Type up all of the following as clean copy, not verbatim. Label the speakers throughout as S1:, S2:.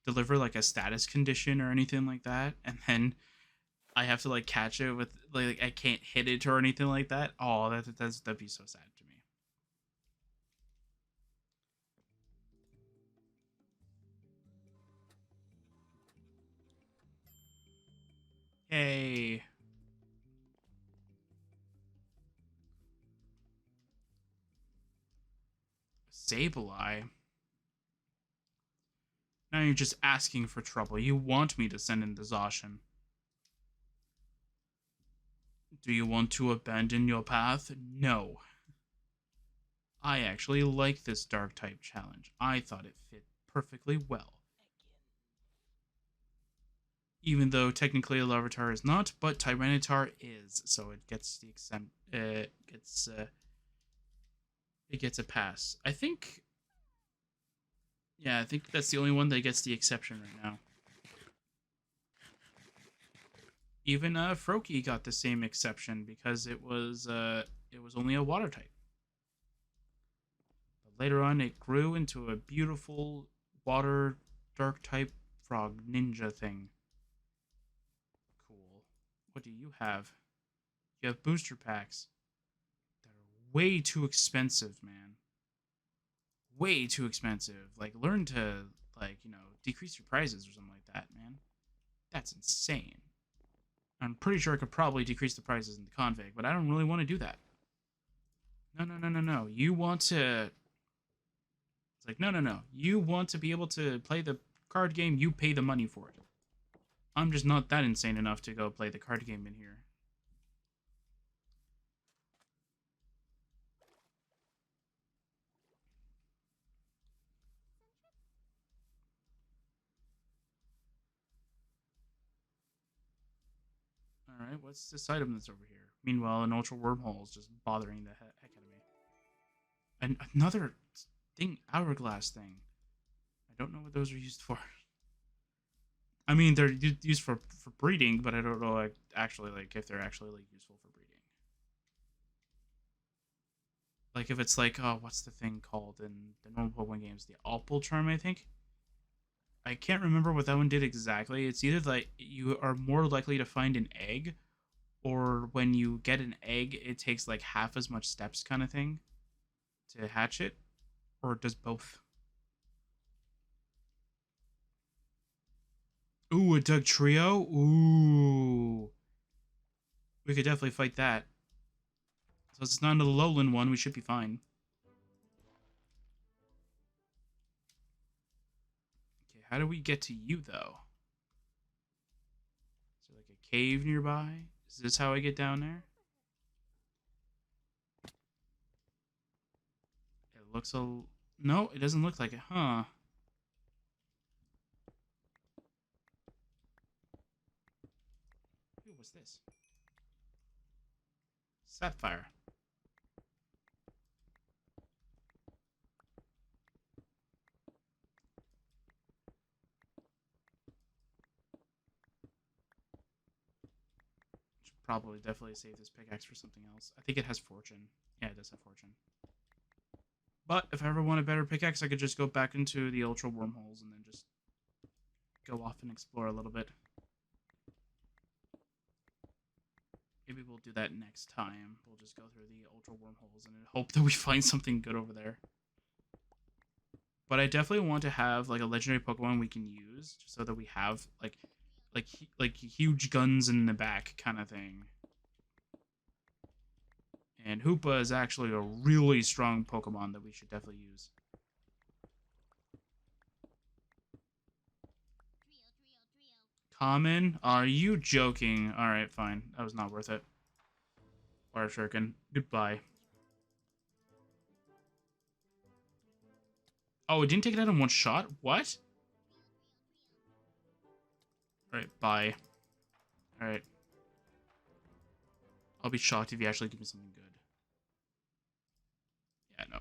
S1: deliver like a status condition or anything like that, and then I have to like catch it with like I can't hit it or anything like that. Oh, that'd be so sad to me. Yay. Sableye. Now you're just asking for trouble. You want me to send in the Zacian. Do you want to abandon your path? No. I actually like this dark type challenge. I thought it fit perfectly well. Even though technically a Larvitar is not, but Tyranitar is, so it gets the it gets a pass. I think, yeah, I think that's the only one that gets the exception right now. Even Froakie got the same exception because it was only a water type. But later on, it grew into a beautiful water dark type frog ninja thing. Cool. What do you have? You have booster packs that are way too expensive, man. Way too expensive. Like, learn to, like, decrease your prices or something like that, man. That's insane. I'm pretty sure I could probably decrease the prices in the config, but I don't really want to do that. No, no, no, no, no. You want to... It's like, no, no, no. You want to be able to play the card game, you pay the money for it. I'm just not that insane enough to go play the card game in here. Alright, what's this item that's over here? Meanwhile, an ultra wormhole is just bothering the heck out of me. And another thing, hourglass thing. I don't know what those are used for. I mean, they're used for breeding, but I don't know like actually like if they're actually like useful for breeding. Like if it's like, oh, what's the thing called in the normal Pokemon games? The Opal Charm, I think. I can't remember what that one did exactly. It's either like you are more likely to find an egg, or when you get an egg, it takes like half as much steps, kind of thing, to hatch it, or it does both. Ooh, a Dugtrio. Ooh, we could definitely fight that. So it's not a lowland one. We should be fine. Okay, how do we get to you though? Is there like a cave nearby? Is this how I get down there? It looks a... No, it doesn't look like it, huh? Ooh, what's this? Sapphire. Should probably definitely save this pickaxe for something else. I think it has fortune. Yeah, it does have fortune. But if I ever want a better pickaxe, I could just go back into the ultra wormholes and then just go off and explore a little bit. Maybe we'll do that next time. We'll just go through the ultra wormholes and hope that we find something good over there. But I definitely want to have like a legendary Pokemon we can use, just so that we have like huge guns in the back kind of thing. And Hoopa is actually a really strong Pokemon that we should definitely use. Common? Are you joking? Alright, fine. That was not worth it. Fire Shuriken. Goodbye. Oh, it didn't take it out in one shot? What? Alright, bye. Alright. I'll be shocked if you actually give me something good. Yeah, no.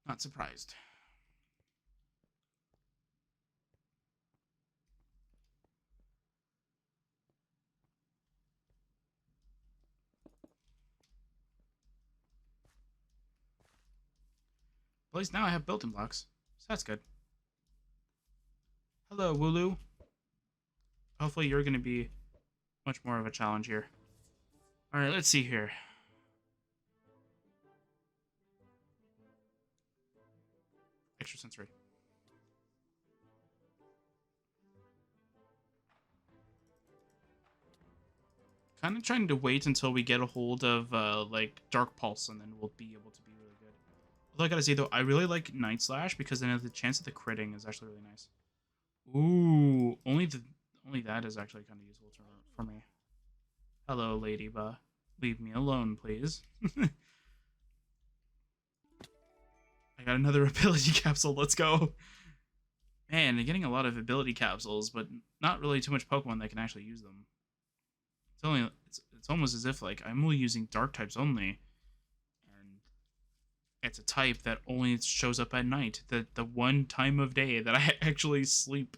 S1: Not surprised. At least now I have built-in blocks. So that's good. Hello, Wooloo. Hopefully you're going to be much more of a challenge here. Alright, let's see here. Extrasensory. Kind of trying to wait until we get a hold of like Dark Pulse, and then we'll be able to be really good. Although I gotta say though, I really like Night Slash because then the chance of the critting is actually really nice. Ooh, only that is actually kind of useful for me. Hello, Ladybug. Leave me alone, please. I got another ability capsule. Let's go. Man, they're getting a lot of ability capsules, but not really too much Pokemon that can actually use them. It's almost as if like I'm only using dark types only, and it's a type that only shows up at night. The one time of day that I actually sleep.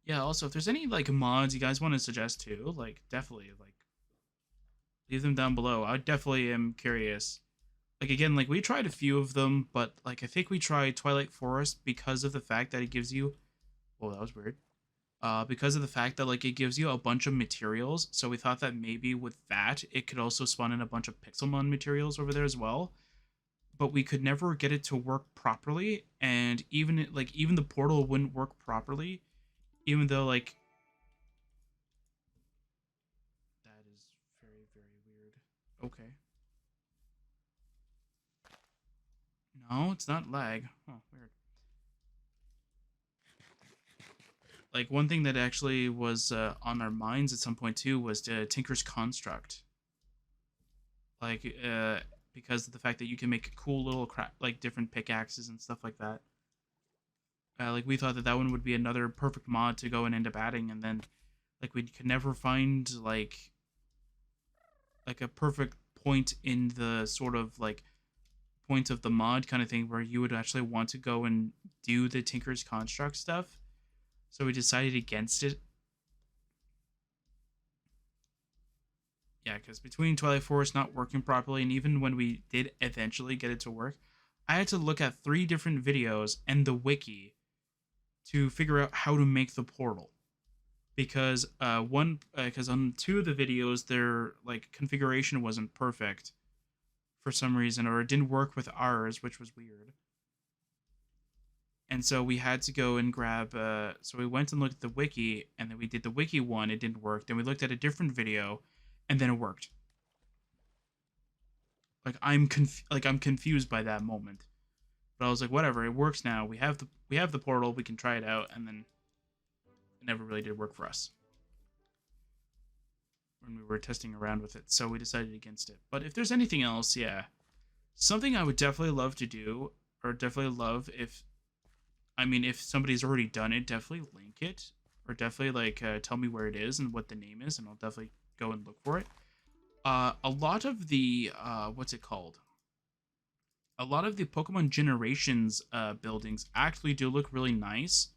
S1: Yeah. Also, if there's any like mods you guys want to suggest too, like definitely like leave them down below. I definitely am curious. Like again, like we tried a few of them, but like I think we tried Twilight Forest because of the fact that it gives you. Oh, that was weird. Because of the fact that like it gives you a bunch of materials, so we thought that maybe with that it could also spawn in a bunch of Pixelmon materials over there as well. But we could never get it to work properly, and even the portal wouldn't work properly, even though like that is very weird. Okay. No, it's not lag. Oh, weird. Like one thing that actually was on our minds at some point too was Tinker's Construct. Like because of the fact that you can make cool little like different pickaxes and stuff like that. Like we thought that that one would be another perfect mod to go and end up adding, and then like we could never find like a perfect point in the sort of like point of the mod kind of thing where you would actually want to go and do the Tinker's Construct stuff. So we decided against it. Yeah, because between Twilight Forest not working properly, and even when we did eventually get it to work, I had to look at 3 different videos and the wiki to figure out how to make the portal. Because because on 2 of the videos their like configuration wasn't perfect for some reason, or it didn't work with ours, which was weird. And so we had to go and grab so we went and looked at the wiki, and then we did the wiki one, it didn't work, then we looked at a different video, and then it worked. Like I'm confused by that moment, but I was like, whatever, it works now. We have the portal, we can try it out. And then it never really did work for us when we were testing around with it, so we decided against it. But if there's anything else, yeah, something I would definitely love to do, or definitely love if, I mean, if somebody's already done it, definitely link it, or definitely like tell me where it is and what the name is, and I'll definitely go and look for it. A lot of the what's it called? A lot of the Pokemon Generations buildings actually do look really nice.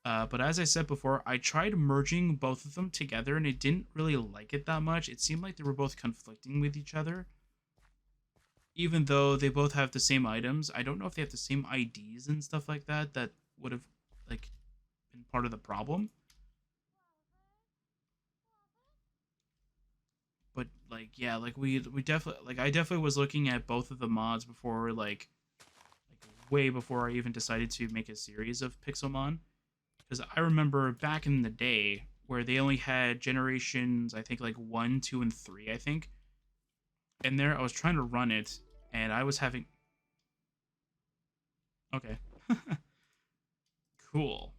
S1: But as I said before, I tried merging both of them together, and it didn't really like it that much. It seemed like they were both conflicting with each other. Even though they both have the same items, I don't know if they have the same IDs and stuff like that that would have like been part of the problem. But like yeah, like we definitely, like I definitely was looking at both of the mods before, like way before I even decided to make a series of Pixelmon, because I remember back in the day where they only had generations, I think like 1, 2, and 3, I think. And there I was trying to run it, and I was having okay. Cool.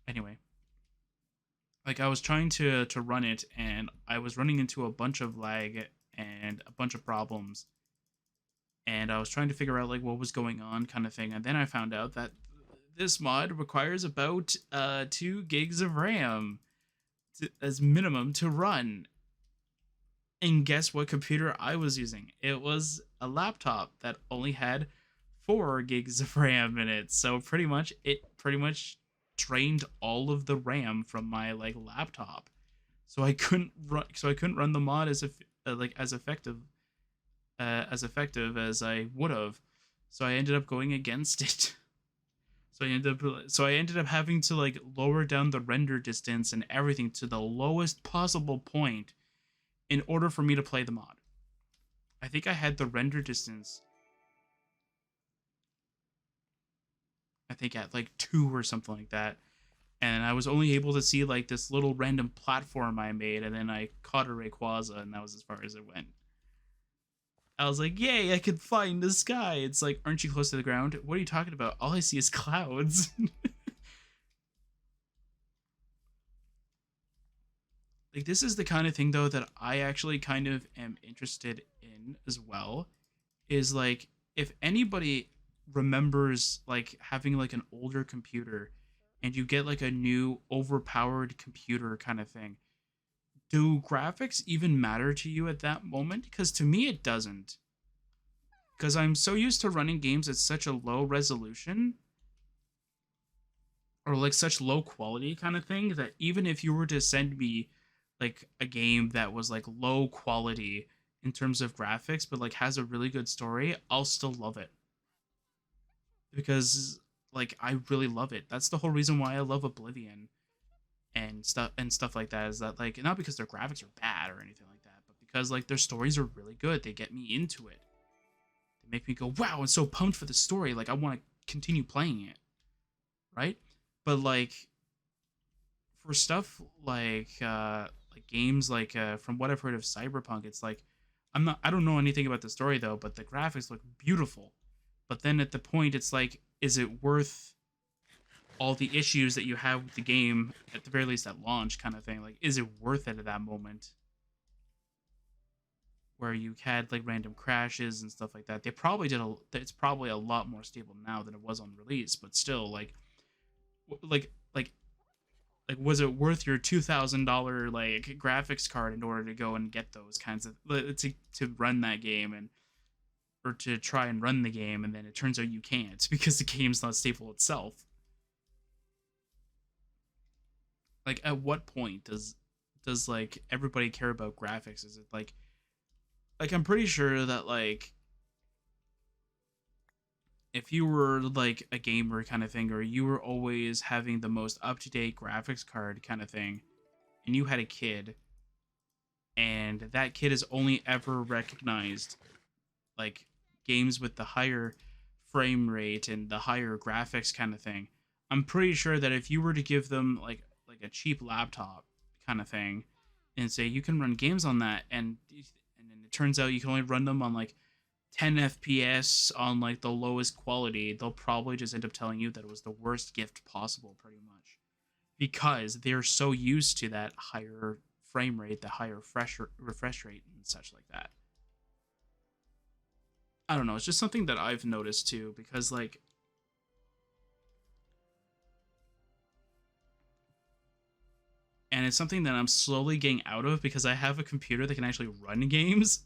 S1: Anyway, like I was trying to run it, and I was running into a bunch of lag and a bunch of problems, and I was trying to figure out like what was going on kind of thing. And then I found out that this mod requires about 2 gigs of RAM as minimum to run. And guess what computer I was using? It was a laptop that only had 4 gigs of RAM in it. So it pretty much drained all of the RAM from my like laptop. so I couldn't run the mod as if like as effective as I would have. So I ended up going against it. So I ended up having to like lower down the render distance and everything to the lowest possible point in order for me to play the mod. I think I had the render distance I think at like 2 or something like that. And I was only able to see like this little random platform I made, and then I caught a Rayquaza, and that was as far as it went. I was like, yay, I could fly in the sky. It's like, aren't you close to the ground? What are you talking about? All I see is clouds. Like, this is the kind of thing, though, that I actually kind of am interested in as well. Is like, if anybody remembers like having like an older computer and you get like a new overpowered computer kind of thing, do graphics even matter to you at that moment? Because to me, it doesn't. Because I'm so used to running games at such a low resolution or like such low quality kind of thing that even if you were to send me like a game that was like low quality in terms of graphics but like has a really good story, I'll still love it because like I really love it. That's the whole reason why I love Oblivion and stuff like that, is that like not because their graphics are bad or anything like that, but because like their stories are really good. They get me into it. They make me go, wow, I'm so pumped for the story. Like I want to continue playing it, right? But like for stuff like games like from what I've heard of Cyberpunk, it's like I don't know anything about the story though, but the graphics look beautiful. But then at the point, it's like, is it worth all the issues that you have with the game at the very least at launch, kind of thing? Like, is it worth it at that moment where you had like random crashes and stuff like that? They probably did a. It's probably a lot more stable now than it was on release, but still, like like was it worth your $2,000 like graphics card in order to go and get those kinds of to run that game and or to try and run the game, and then it turns out you can't because the game's not stable itself? Like, at what point does like everybody care about graphics? Is it like I'm pretty sure that like if you were like a gamer kind of thing, or you were always having the most up-to-date graphics card kind of thing, and you had a kid, and that kid has only ever recognized like games with the higher frame rate and the higher graphics kind of thing, I'm pretty sure that if you were to give them like a cheap laptop kind of thing and say you can run games on that, and then it turns out you can only run them on like 10 FPS on like the lowest quality, they'll probably just end up telling you that it was the worst gift possible, pretty much, because they're so used to that higher frame rate, the higher refresh rate, and such like that. I don't know. It's just something that I've noticed too, because like, and it's something that I'm slowly getting out of because I have a computer that can actually run games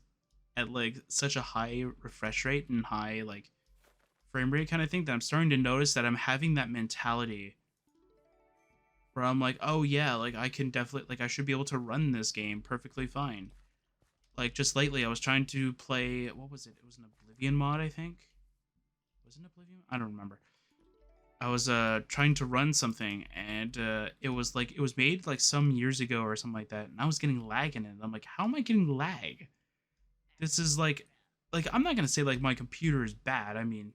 S1: at like such a high refresh rate and high like frame rate kind of thing, that I'm starting to notice that I'm having that mentality where I'm like, oh yeah, like I can definitely, like I should be able to run this game perfectly fine. Like just lately, I was trying to play, what was it? It was an Oblivion mod, I think. Was it Oblivion? I don't remember. I was trying to run something, and it was like it was made like some years ago or something like that, and I was getting lag in it. I'm like, how am I getting lag? This is like I'm not gonna say like my computer is bad. I mean,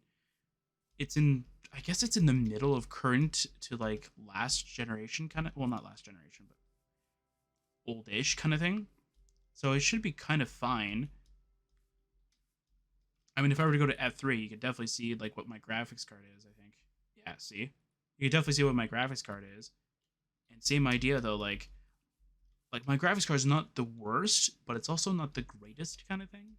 S1: it's in, I guess it's in the middle of current to like last generation kind of, well, not last generation, but oldish kind of thing. So it should be kind of fine. I mean, if I were to go to F3, you could definitely see like what my graphics card is, I think. Yeah, see? You could definitely see what my graphics card is. And same idea though, like my graphics card is not the worst, but it's also not the greatest kind of thing.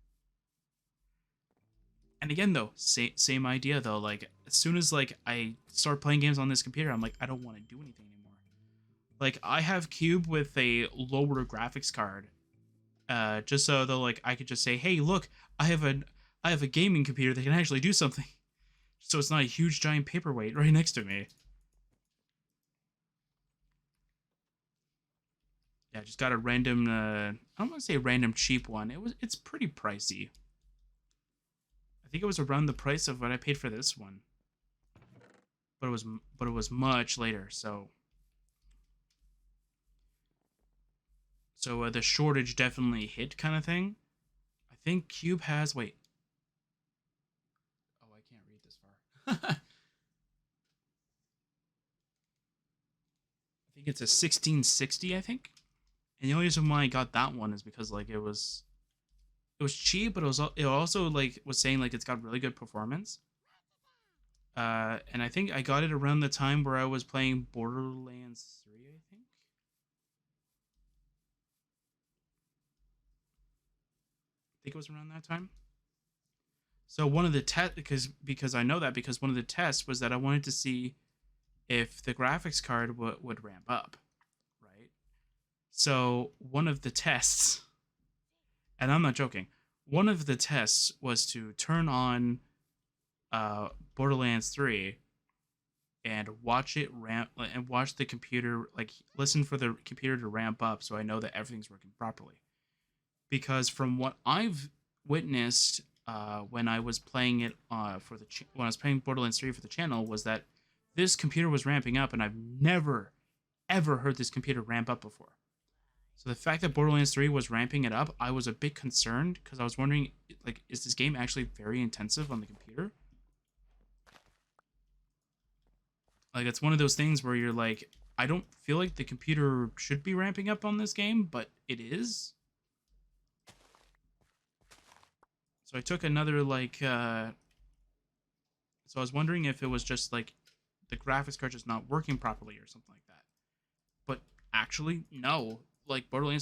S1: And again though, same idea though, like as soon as like I start playing games on this computer, I'm like, I don't want to do anything anymore. Like I have Cube with a lower graphics card, just so though like I could just say, hey, look, I have a I have a gaming computer that can actually do something. So it's not a huge giant paperweight right next to me. Yeah, just got a random. I don't want to say random cheap one. It's pretty pricey. I think it was around the price of what I paid for this one, but it was much later. So the shortage definitely hit, kind of thing. I think Cube has. Wait. Oh, I can't read this far. I think it's a 1660. I think. And the only reason why I got that one is because like it was cheap, but it also like was saying like it's got really good performance. And I think I got it around the time where I was playing Borderlands 3. I think it was around that time. So one of the tests, because I know that because one of the tests was that I wanted to see if the graphics card would ramp up, right? So one of the tests, and I'm not joking, one of the tests was to turn on Borderlands 3 and watch it ramp and watch the computer, like listen for the computer to ramp up so I know that everything's working properly. Because from what I've witnessed when I was playing it when I was playing Borderlands 3 for the channel, was that this computer was ramping up, and I've never ever heard this computer ramp up before. So the fact that Borderlands 3 was ramping it up, I was a bit concerned because I was wondering, like, is this game actually very intensive on the computer? Like, it's one of those things where you're like, I don't feel like the computer should be ramping up on this game, but it is. So I took another so I was wondering if it was just like the graphics card just not working properly or something like that. But actually, no. Like Borderlands